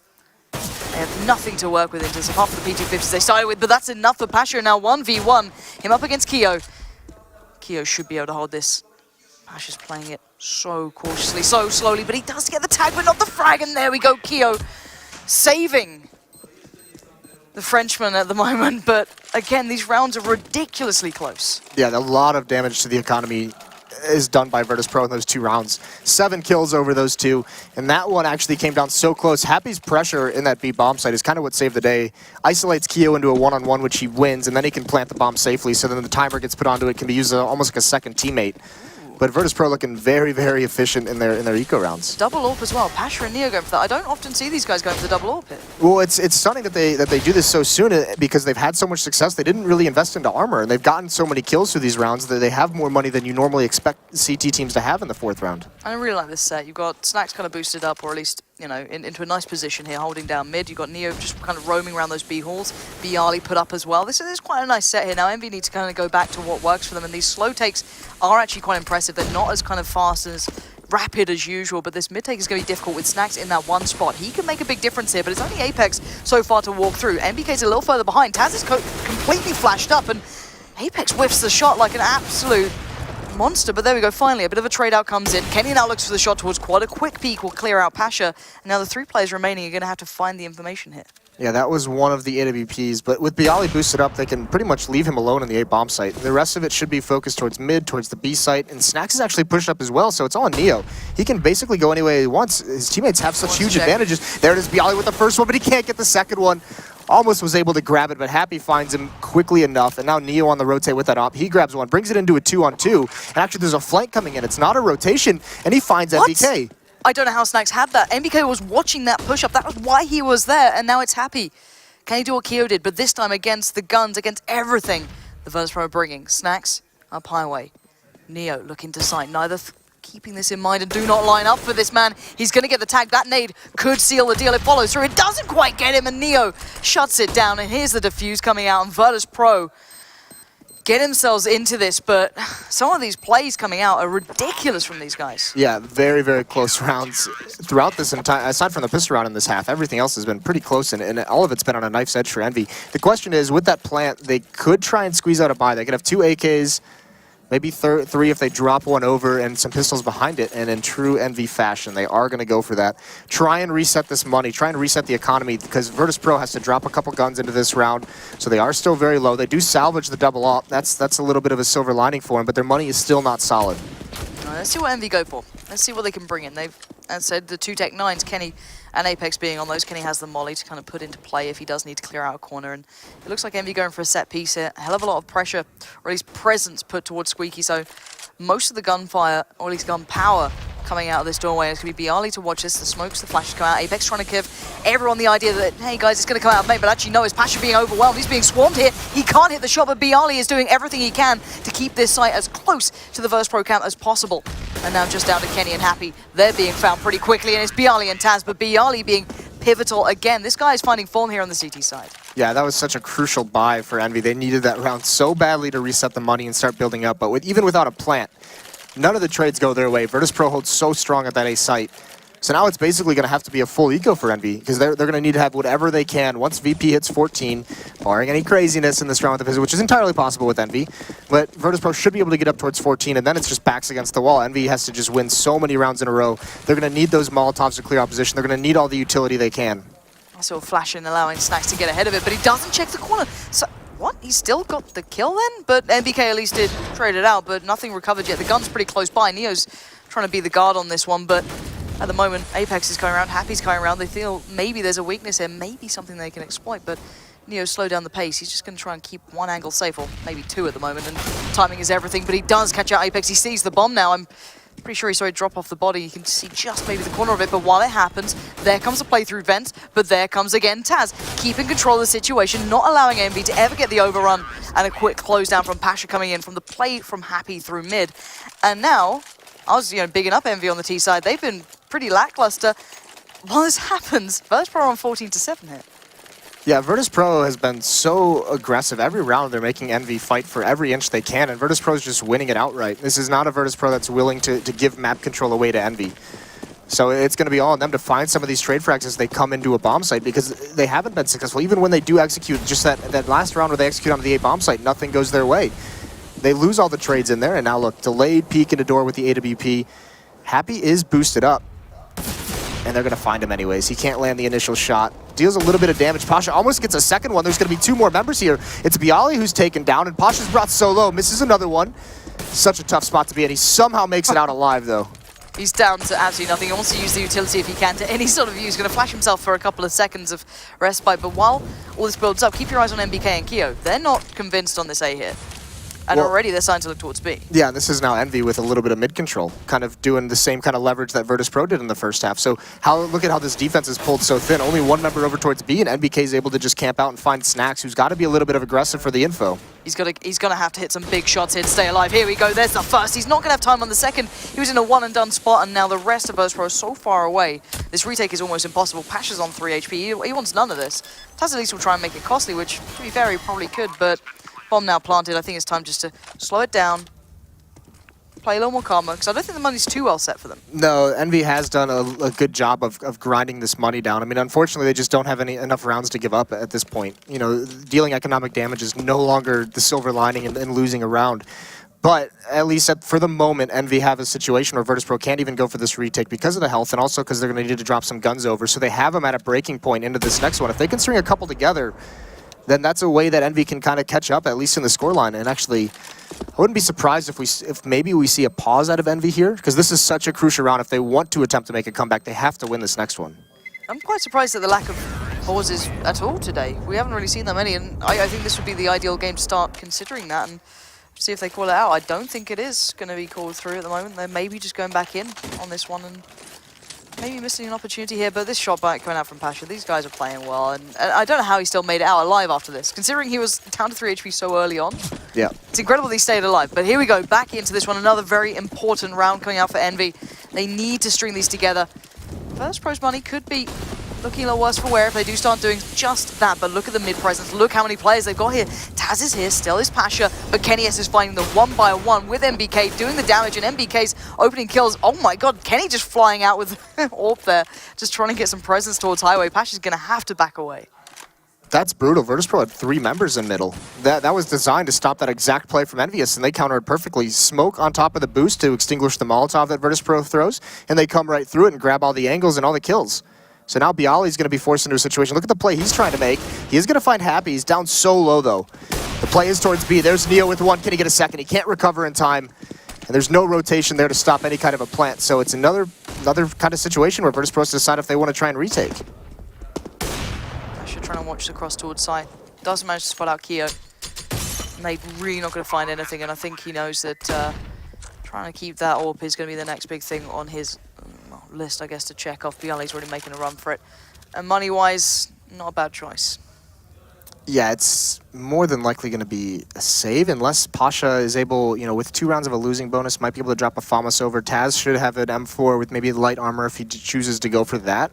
They have nothing to work with in terms of half of the P250s they started with, but that's enough for Pasha. Now 1v1, him up against Keo. Keo should be able to hold this. Pasha's playing it so cautiously, so slowly, but he does get the tag, but not the frag, and there we go, Keo saving the Frenchman at the moment, but again, these rounds are ridiculously close. Yeah, a lot of damage to the economy is done by Virtus.pro in those 2 rounds. 7 kills over those 2, and that one actually came down so close. Happy's pressure in that B bomb site is kind of what saved the day. Isolates Keo into a one-on-one, which he wins, and then he can plant the bomb safely, so then the timer gets put onto it, can be used almost like a second teammate. But Virtus.pro looking very, very efficient in their eco rounds. Double AWP as well. Pasha and Neo going for that. I don't often see these guys going for the double AWP hit. Well, it's stunning that they do this so soon because they've had so much success. They didn't really invest into armor, and they've gotten so many kills through these rounds that they have more money than you normally expect CT teams to have in the 4th round. I really like this set. You've got Snacks kind of boosted up, or at least, you know, into a nice position here, holding down mid. You've got Neo just kind of roaming around those B halls. Bialy put up as well. This is quite a nice set here. Now, EnVy needs to kind of go back to what works for them, and these slow takes are actually quite impressive. They're not as kind of fast as rapid as usual, but this mid take is going to be difficult with Snacks in that one spot. He can make a big difference here, but it's only Apex so far to walk through. NBK's a little further behind. Taz is completely flashed up, and Apex whiffs the shot like an absolute monster, but there we go, finally, a bit of a trade-out comes in. Kenny now looks for the shot towards quad. A quick peek will clear out Pasha, and now the 3 players remaining are going to have to find the information here. Yeah, that was one of the AWPs, but with Bialy boosted up, they can pretty much leave him alone in the A bomb site. The rest of it should be focused towards mid, towards the B site, and Snacks is actually pushed up as well, so it's all on Neo. He can basically go any way he wants. His teammates have such huge advantages. There it is, Bialy with the first one, but he can't get the second one. Almost was able to grab it, but Happy finds him quickly enough, and now Neo on the rotate with that op. He grabs one, brings it into a 2-on-2, and actually there's a flank coming in. It's not a rotation, and he finds NBK. I don't know how Snacks had that. NBK was watching that push-up. That was why he was there, and now it's Happy. Can he do what Keo did? But this time against the guns, against everything the Virtus.pro are bringing. Snacks up highway. Neo looking to sight. Neither keeping this in mind, and do not line up for this man. He's going to get the tag. That nade could seal the deal. It follows through. It doesn't quite get him, and Neo shuts it down. And here's the defuse coming out, and Virtus.pro get themselves into this, but some of these plays coming out are ridiculous from these guys. Yeah, very, very close rounds throughout this entire, aside from the pistol round in this half, everything else has been pretty close, and all of it's been on a knife's edge for EnVy. The question is, with that plant, they could try and squeeze out a buy. They could have 2 AKs, maybe 3 if they drop one over, and some pistols behind it, and in true EnVy fashion, they are going to go for that. Try and reset this money, try and reset the economy, because Virtus.pro has to drop a couple guns into this round, so they are still very low. They do salvage the double op. That's a little bit of a silver lining for them, but their money is still not solid. Let's see what EnVy go for. Let's see what they can bring in. They've, as said, the 2 Tech 9s, Kenny and Apex being on those. Kenny has the molly to kind of put into play if he does need to clear out a corner. And it looks like EnVy going for a set piece here. A hell of a lot of pressure, or at least presence put towards Squeaky. So most of the gunfire, or at least gun power, coming out of this doorway. It's going to be Bialy to watch this. The smokes, the flashes come out. Apex trying to give everyone the idea that, hey guys, it's going to come out of main, but actually no, it's Pasha being overwhelmed. He's being swarmed here. He can't hit the shot, but Bialy is doing everything he can to keep this site as close to the Virtus.pro camp as possible. And now just down to Kenny and Happy. They're being found pretty quickly, and it's Bialy and Taz, but Bialy being pivotal again. This guy is finding form here on the CT side. Yeah, that was such a crucial buy for EnVy. They needed that round so badly to reset the money and start building up, but even without a plant, none of the trades go their way. Virtus.pro holds so strong at that A site. So now it's basically going to have to be a full eco for EnVy, because they're going to need to have whatever they can once VP hits 14, barring any craziness in this round with the visit, which is entirely possible with EnVy. But Virtus.pro should be able to get up towards 14, and then it's just backs against the wall. EnVy has to just win so many rounds in a row. They're going to need those Molotovs to clear opposition. They're going to need all the utility they can. Also flashing, allowing Snacks to get ahead of it, but he doesn't check the corner. So what? He's still got the kill then? But NBK at least did trade it out, but nothing recovered yet. The gun's pretty close by. Neo's trying to be the guard on this one, but at the moment, Apex is going around, Happy's going around. They feel maybe there's a weakness here, maybe something they can exploit, but Neo slowed down the pace. He's just going to try and keep one angle safe, or maybe 2 at the moment, and timing is everything, but he does catch out Apex. He sees the bomb now. I'm pretty sure he saw it drop off the body. You can see just maybe the corner of it, but while it happens, there comes a play through vents, but there comes again Taz, keeping control of the situation, not allowing EnVy to ever get the overrun, and a quick close down from Pasha coming in from the play from Happy through mid. And now, I was bigging up EnVy on the T side. They've been pretty lackluster. While this happens, Virtus.pro on 14-7 here. Yeah, Virtus Pro has been so aggressive. Every round they're making Envy fight for every inch they can, and Virtus Pro is just winning it outright. This is not a Virtus Pro that's willing to give map control away to Envy. So it's going to be all on them to find some of these trade frags as they come into a bomb site, because they haven't been successful. Even when they do execute, just that last round where they execute on the A bomb site, nothing goes their way. They lose all the trades in there, and now look, delayed peek into door with the AWP. Happy is boosted up, and they're going to find him anyways. He can't land the initial shot. Deals a little bit of damage. Pasha almost gets a second one. There's going to be 2 more members here. It's Bialy who's taken down, and Pasha's brought so low. Misses another one. Such a tough spot to be in. He somehow makes it out alive, though. He's down to absolutely nothing. He wants to use the utility if he can to any sort of use. He's going to flash himself for a couple of seconds of respite. But while all this builds up, keep your eyes on MBK and Keo. They're not convinced on this A hit. And already they're starting to look towards B. Yeah, this is now Envy with a little bit of mid control, kind of doing the same kind of leverage that Virtus Pro did in the first half. So look at how this defense is pulled so thin. Only 1 member over towards B, and NBK is able to just camp out and find Snacks, who's got to be a little bit of aggressive for the info. He's gonna have to hit some big shots here to stay alive. Here we go, there's the first. He's not gonna have time on the second. He was in a one and done spot, and now the rest of Virtus Pro is so far away. This retake is almost impossible. Pasha's on 3 HP, he wants none of this. Taz at least will try and make it costly, which to be fair, he probably could, but bomb now planted. I think it's time just to slow it down, play a little more calmer, because I don't think the money's too well set for them. No, Envy has done a good job of grinding this money down. I mean, unfortunately, they just don't have enough rounds to give up at this point. You know, dealing economic damage is no longer the silver lining in losing a round. But at least for the moment, Envy have a situation where Virtus Pro can't even go for this retake because of the health, and also because they're going to need to drop some guns over. So they have them at a breaking point into this next one. If they can string a couple together, then that's a way that Envy can kind of catch up, at least in the scoreline. And actually, I wouldn't be surprised if maybe we see a pause out of Envy here, because this is such a crucial round. If they want to attempt to make a comeback, they have to win this next one. I'm quite surprised at the lack of pauses at all today. We haven't really seen that many, and I think this would be the ideal game to start considering that and see if they call it out. I don't think it is going to be called through at the moment. They're maybe just going back in on this one and maybe missing an opportunity here, but this shot back coming out from Pasha, these guys are playing well, and I don't know how he still made it out alive after this, considering he was down to 3 HP so early on. Yeah. It's incredible that he stayed alive, but here we go, back into this one, another very important round coming out for Envy. They need to string these together. Virtus Pro's money could be looking a little worse for wear if they do start doing just that, but look at the mid-presence, look how many players they've got here. Taz is here, still is Pasha, but Kenny is finding the 1-by-1 with MBK, doing the damage, and MBK's opening kills. Oh my god, Kenny just flying out with AWP there, just trying to get some presence towards Highway. Pasha's gonna have to back away. That's brutal. Virtus Pro had 3 members in middle. That was designed to stop that exact play from EnVyUs, and they countered perfectly. Smoke on top of the boost to extinguish the Molotov that Virtus Pro throws, and they come right through it and grab all the angles and all the kills. So now Bialy's going to be forced into a situation. Look at the play he's trying to make. He is going to find Happy. He's down so low, though. The play is towards B. There's Neo with 1. Can he get a second? He can't recover in time. And there's no rotation there to stop any kind of a plant. So it's another kind of situation where Virtus Pro has to decide if they want to try and retake. Pasha trying to watch the cross towards side. Doesn't manage to spot out Keo. And they're really not going to find anything. And I think he knows that trying to keep that AWP is going to be the next big thing on his list, I guess, to check off. Bialy's already making a run for it. And money-wise, not a bad choice. Yeah, it's more than likely going to be a save, unless Pasha is able, you know, with 2 rounds of a losing bonus, might be able to drop a FAMAS over. Taz should have an M4 with maybe light armor if he chooses to go for that.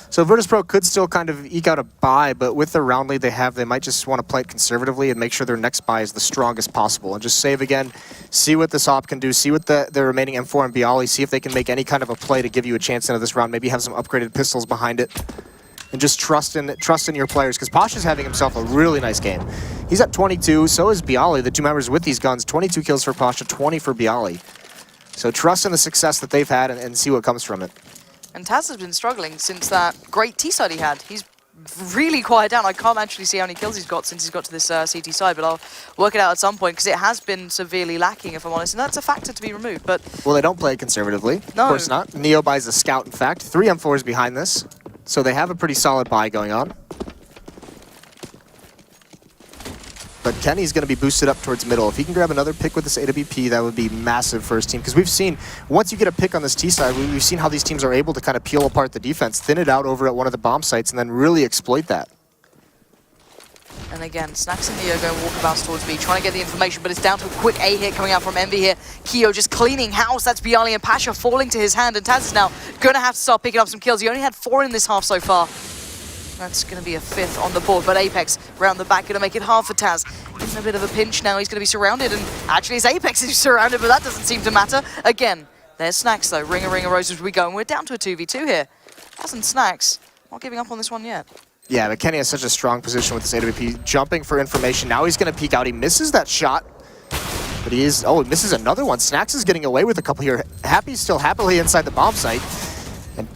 So Virtus Pro could still kind of eke out a buy, but with the round lead they have, they might just want to play it conservatively and make sure their next buy is the strongest possible. And just save again, see what this op can do, see what the remaining M4 and Bialy, see if they can make any kind of a play to give you a chance into this round, maybe have some upgraded pistols behind it. And just trust in your players, because Pasha's having himself a really nice game. He's at 22, so is Bialy, the 2 members with these guns. 22 kills for Pasha, 20 for Bialy. So trust in the success that they've had and see what comes from it. And Taz has been struggling since that great T-side he had. He's really quiet down. I can't actually see how many kills he's got since he's got to this CT side, but I'll work it out at some point, because it has been severely lacking, if I'm honest, and that's a factor to be removed. But well, they don't play it conservatively. No. Of course not. Neo buys a scout, in fact. 3 M4s behind this, so they have a pretty solid buy going on. But Kenny's going to be boosted up towards middle. If he can grab another pick with this AWP, that would be massive for his team. Because we've seen, once you get a pick on this T side, we've seen how these teams are able to kind of peel apart the defense, thin it out over at one of the bomb sites, and then really exploit that. And again, Snacks and Neo going walkabouts towards B, trying to get the information, but it's down to a quick A hit coming out from Envy here. Keo just cleaning house. That's Bialy and Pasha falling to his hand, and Taz is now going to have to start picking up some kills. He only had 4 in this half so far. That's going to be a 5th on the board, but Apex round the back going to make it hard for Taz. In a bit of a pinch now, he's going to be surrounded, and actually his Apex is surrounded, but that doesn't seem to matter. Again, there's Snacks though, ring a roses we go, and we're down to a 2v2 here. Taz and Snacks, not giving up on this one yet. Yeah, but Kenny has such a strong position with this AWP, jumping for information. Now he's going to peek out, he misses that shot. But he is, oh, misses another one. Snacks is getting away with a couple here. Happy's still happily inside the bomb site. And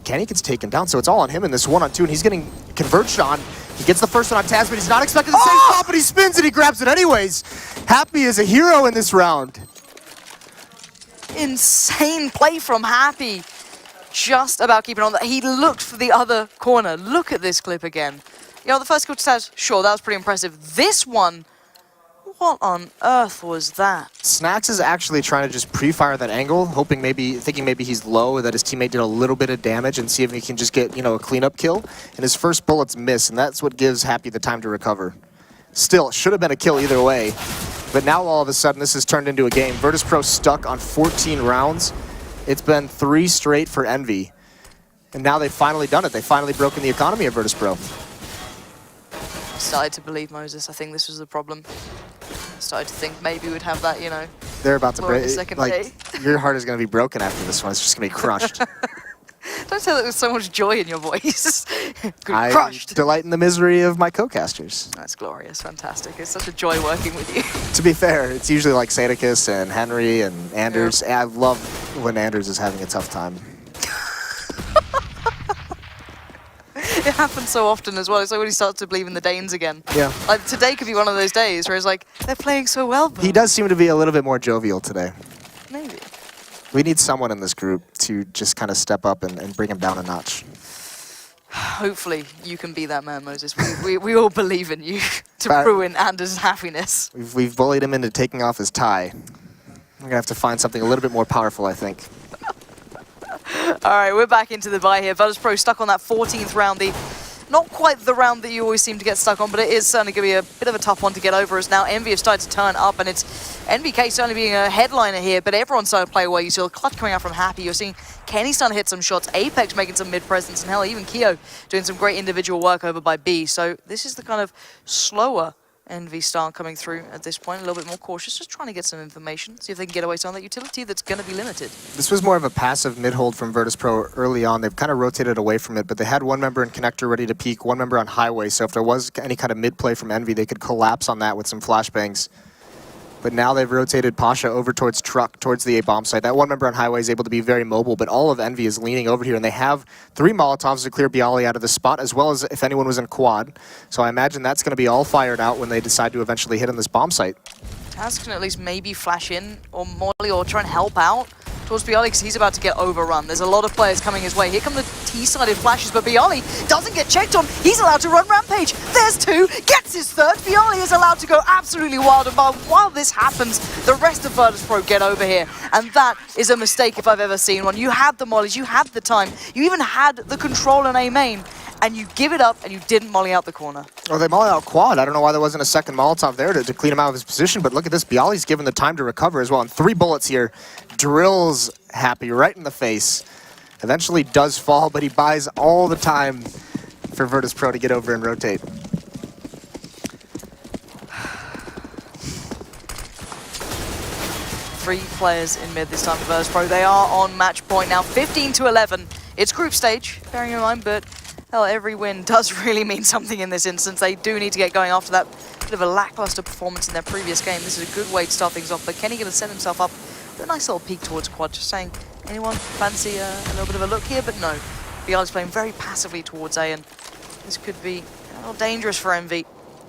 Kenny gets taken down, so it's all on him in this 1-on-2, and he's getting converged on. He gets the first one on Taz, but he's not expecting the same spot, but he spins and he grabs it anyways. Happy is a hero in this round. Insane play from Happy. Just about keeping on that. He looked for the other corner. Look at this clip again. You know, the first kill to Taz, sure, that was pretty impressive. This one, what on earth was that? Snacks is actually trying to just pre-fire that angle, thinking maybe he's low, that his teammate did a little bit of damage, and see if he can just get, you know, a cleanup kill. And his first bullets miss, and that's what gives Happy the time to recover. Still, should have been a kill either way. But now all of a sudden, this has turned into a game. Virtus.pro stuck on 14 rounds. It's been 3 straight for Envy. And now they've finally done it. They've finally broken the economy of Virtus.pro. I started to believe, Moses. I think this was the problem. I started to think maybe we'd have that, you know. They're about to break. Like, your heart is going to be broken after this one. It's just going to be crushed. Don't say that with so much joy in your voice. I Crushed. delight in the misery of my co-casters. That's glorious. Fantastic. It's such a joy working with you. To be fair, it's usually like Sadicus and Henry and Anders. Yeah. I love when Anders is having a tough time. It happens so often as well. It's like when he starts to believe in the Danes again. Yeah. Like today could be one of those days where it's like, they're playing so well. He does seem to be a little bit more jovial today. Maybe. We need someone in this group to just kind of step up and bring him down a notch. Hopefully you can be that man, Moses. We all believe in you to ruin Anders' happiness. We've bullied him into taking off his tie. We're going to have to find something a little bit more powerful, I think. All right, we're back into the bye here. Virtus.pro stuck on that 14th round. Not quite the round that you always seem to get stuck on, but it is certainly going to be a bit of a tough one to get over, as now Envy have started to turn up, and it's NBK certainly being a headliner here, but everyone's starting to play well. You see the clutch coming out from Happy. You're seeing Kenny starting to hit some shots, Apex making some mid-presence, and hell, even Keo doing some great individual work over by B. So this is the kind of slower Envy style coming through at this point, a little bit more cautious, just trying to get some information, see if they can get away some of that utility that's going to be limited. This was more of a passive mid-hold from Virtus.pro early on. They've kind of rotated away from it, but they had one member in connector ready to peek, one member on highway, so if there was any kind of mid-play from Envy, they could collapse on that with some flashbangs. But now they've rotated Pasha over towards truck, towards the A-bomb site. That one member on highway is able to be very mobile, but all of Envy is leaning over here, and they have 3 Molotovs to clear Bialy out of the spot, as well as if anyone was in quad. So I imagine that's going to be all fired out when they decide to eventually hit on this bomb site. Taz can at least maybe flash in, or Molly, or try and help out towards Bialy, because he's about to get overrun. There's a lot of players coming his way. Here come the T-sided flashes, but Bialy doesn't get checked on. He's allowed to run Rampage. There's 2, gets his 3rd. Bialy is allowed to go absolutely wild, and while this happens, the rest of Virtus.pro get over here. And that is a mistake if I've ever seen one. You had the mollies, you had the time, you even had the control in A main, and you give it up, and you didn't molly out the corner. Well, they molly out quad. I don't know why there wasn't a second Molotov there to clean him out of his position, but look at this. Bialy's given the time to recover as well, and 3 bullets here. Drills Happy right in the face. Eventually does fall, but he buys all the time for Virtus.pro to get over and rotate. Three players in mid this time for Virtus.pro. They are on match point now, 15-11. It's group stage, bearing in mind, but hell, every win does really mean something in this instance. They do need to get going after that bit of a lackluster performance in their previous game. This is a good way to start things off, but Kenny going to set himself up with a nice little peek towards quad, just saying, anyone fancy a little bit of a look here? But no, Bialy's playing very passively towards A, and this could be a little dangerous for Envy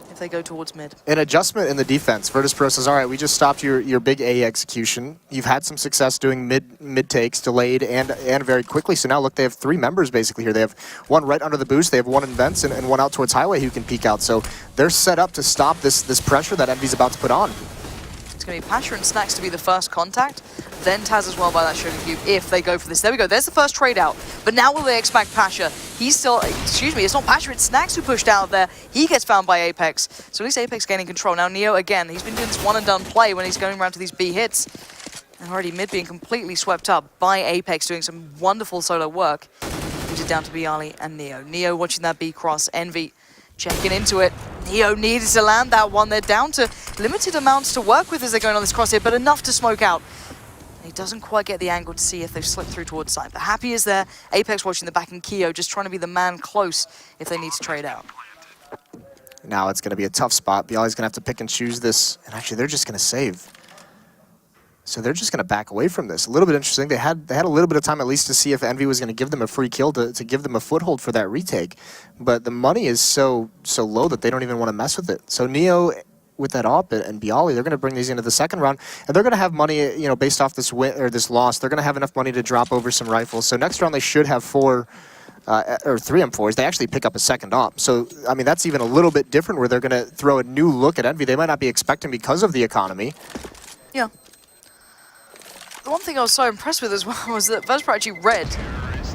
if they go towards mid. An adjustment in the defense. Virtus.pro says, all right, we just stopped your big A execution. You've had some success doing mid takes, delayed and very quickly. So now look, they have 3 members basically here. They have 1 right under the boost. They have 1 in vents and 1 out towards highway who can peek out. So they're set up to stop this pressure that Envy's about to put on. It's going to be Pasha and Snacks to be the first contact, then Taz as well by that sugar cube if they go for this. There we go, there's the first trade out. But now will they expect Pasha? He's still, excuse me, it's not Pasha, it's Snacks who pushed out there. He gets found by Apex. So at least Apex gaining control. Now Neo again, he's been doing this one and done play when he's going around to these B hits. And already mid being completely swept up by Apex doing some wonderful solo work. Moves it down to Bialy and Neo. Neo watching that B cross. Envy checking into it. Neo needed to land that one. They're down to limited amounts to work with as they're going on this cross here, but enough to smoke out. And he doesn't quite get the angle to see if they've slipped through towards side. But Happy is there. Apex watching the back, and Keo just trying to be the man close if they need to trade out. Now it's going to be a tough spot. Bialy's going to have to pick and choose this. And actually, they're just going to save. So they're just going to back away from this. A little bit interesting. They had a little bit of time at least to see if Envy was going to give them a free kill to give them a foothold for that retake. But the money is so low that they don't even want to mess with it. So Neo with that op and Bialy, they're going to bring these into the second round, and they're going to have money, you know, based off this win or this loss. They're going to have enough money to drop over some rifles. So next round they should have 4 or 3 M4s. They actually pick up a second op. So I mean that's even a little bit different, where they're going to throw a new look at Envy. They might not be expecting because of the economy. Yeah. The one thing I was so impressed with as well was that Virtus.pro actually read,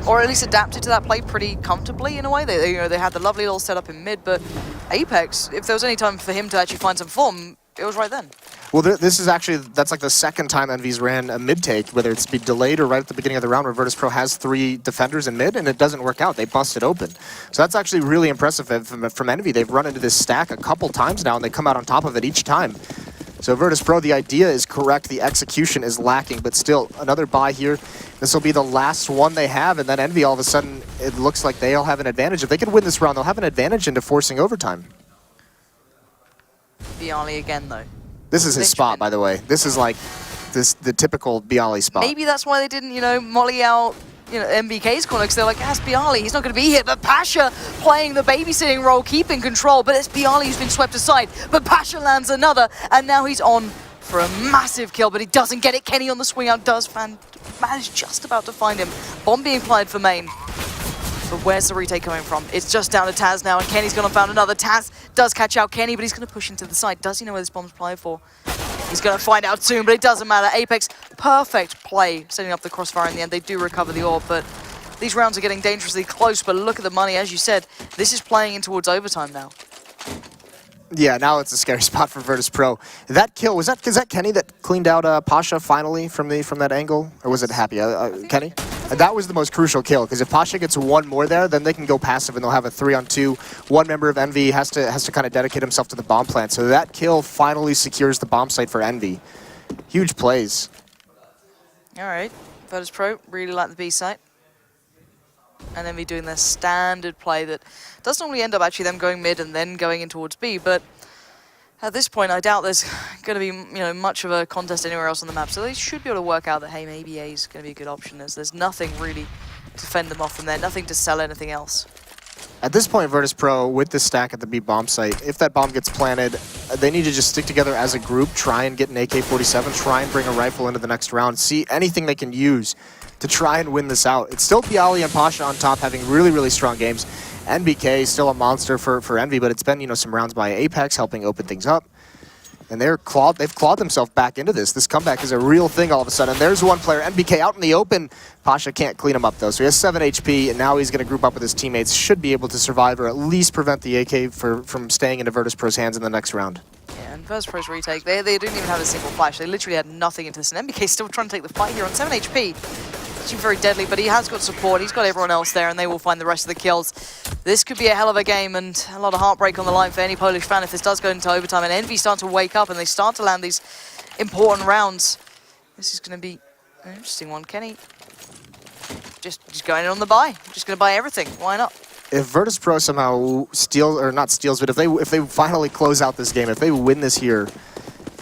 or at least adapted to that play pretty comfortably in a way. They had the lovely little setup in mid, but Apex, if there was any time for him to actually find some form, it was right then. Well, this is actually, that's like the second time Envy's ran a mid take, whether it's be delayed or right at the beginning of the round, where Virtus.pro has 3 defenders in mid, and it doesn't work out. They bust it open. So that's actually really impressive from Envy. They've run into this stack a couple times now, and they come out on top of it each time. So Virtus.pro, the idea is correct, the execution is lacking, but still, another buy here. This will be the last one they have, and then Envy, all of a sudden, it looks like they'll have an advantage. If they can win this round, they'll have an advantage into forcing overtime. Bialy again, though. This is his spot, by the way. This is like the typical Bialy spot. Maybe that's why they didn't, you know, molly out, you know, MBK's corner, because they're like, that's Bialy, he's not going to be here. But Pasha playing the babysitting role, keeping control, but it's Bialy who's been swept aside. But Pasha lands another, and now he's on for a massive kill, but he doesn't get it. Kenny on the swing out does manage just about to find him. Bomb being applied for main. But where's the retake coming from? It's just down to Taz now, and Kenny's gone and found another. Taz does catch out Kenny, but he's going to push into the side. Does he know where this bomb's applied for? He's going to find out soon, but it doesn't matter. Apex, perfect play, setting up the crossfire in the end. They do recover the orb, but these rounds are getting dangerously close. But look at the money, as you said. This is playing in towards overtime now. Yeah, now it's a scary spot for Virtus.pro. That kill, is that Kenny that cleaned out Pasha finally from that angle? Or was it Happy? Kenny? That was the most crucial kill, because if Pasha gets one more there, then they can go passive and they'll have a 3-on-2. One member of Envy has to kind of dedicate himself to the bomb plant. So that kill finally secures the bomb site for Envy. Huge plays. All right, Virtus.pro really like the B site. And Envy doing their standard play that does normally end up actually them going mid and then going in towards B, but at this point I doubt there's going to be, you know, much of a contest anywhere else on the map, so they should be able to work out that, hey, maybe A is going to be a good option, as there's nothing really to fend them off from there, nothing to sell anything else. At this point, Virtus.pro, with this stack at the B bomb site, if that bomb gets planted, they need to just stick together as a group, try and get an AK-47, try and bring a rifle into the next round, see anything they can use to try and win this out. It's still Bialy and Pasha on top, having really, really strong games. NBK still a monster for Envy, but it's been, you know, some rounds by Apex helping open things up. And they've clawed themselves back into this. This comeback is a real thing all of a sudden. There's one player, NBK, out in the open. Pasha can't clean him up, though. So he has 7 HP, and now he's going to group up with his teammates. Should be able to survive, or at least prevent the AK from staying into Virtus.pro's hands in the next round. Yeah, and Virtus.pro's retake, they didn't even have a single flash. They literally had nothing into this. And NBK still trying to take the fight here on 7 HP. Actually very deadly, but he has got support. He's got everyone else there, and they will find the rest of the kills. This could be a hell of a game, and a lot of heartbreak on the line for any Polish fan if this does go into overtime. And Envy start to wake up, and they start to land these important rounds. This is going to be an interesting one. Kenny just going in on the buy. Just going to buy everything. Why not? If Virtus.pro somehow steals, or not steals, but if they finally close out this game, if they win this here,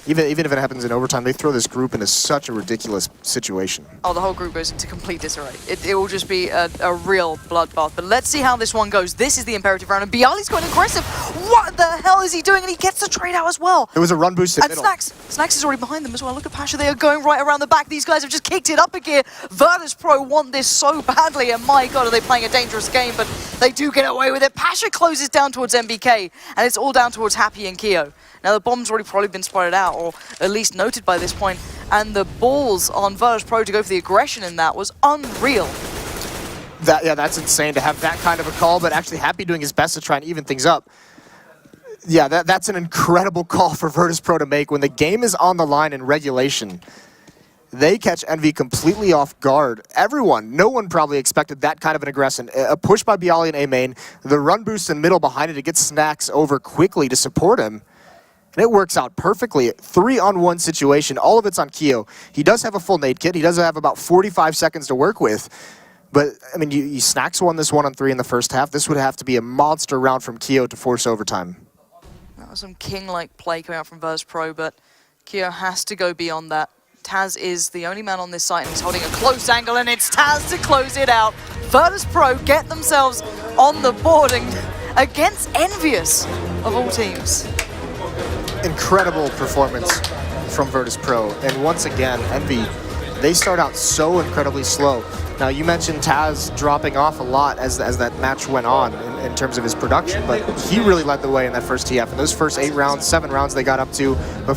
even if it happens in overtime, they throw this group into such a ridiculous situation. Oh, the whole group goes into complete disarray. It will just be a real bloodbath. But let's see how this one goes. This is the imperative round, and Bialy's going aggressive. What the hell is he doing? And he gets the trade out as well. It was a run boost in middle. Snacks is already behind them as well. Look at Pasha. They are going right around the back. These guys have just kicked it up a gear. Virtus.pro want this so badly, and my God, are they playing a dangerous game, but they do get away with it. Pasha closes down towards MBK, and it's all down towards Happy and Keo. Now, the bomb's already probably been spotted out, or at least noted by this point, and the balls on Virtus.pro to go for the aggression in that was unreal. Yeah, that's insane to have that kind of a call, but actually Happy doing his best to try and even things up. Yeah, that's an incredible call for Virtus.pro to make when the game is on the line in regulation. They catch EnVy completely off guard. Everyone, no one probably expected that kind of an aggression. A push by Bialy in A main, the run boost in middle behind it to get Snacks over quickly to support him. And it works out perfectly. 3-on-1 situation. All of it's on Keo. He does have a full nade kit. He does have about 45 seconds to work with. But, I mean, you Snacks won this 1-on-3 in the first half. This would have to be a monster round from Keo to force overtime. That was some king-like play coming out from Virtus Pro, but Keo has to go beyond that. Taz is the only man on this site, and he's holding a close angle, and it's Taz to close it out. Virtus Pro get themselves on the board against EnVyUs, of all teams. Incredible performance from Virtus Pro. And once again, EnVy, they start out so incredibly slow. Now, you mentioned Taz dropping off a lot as that match went on in terms of his production, but he really led the way in that first TF. In those first 7 rounds they got up to before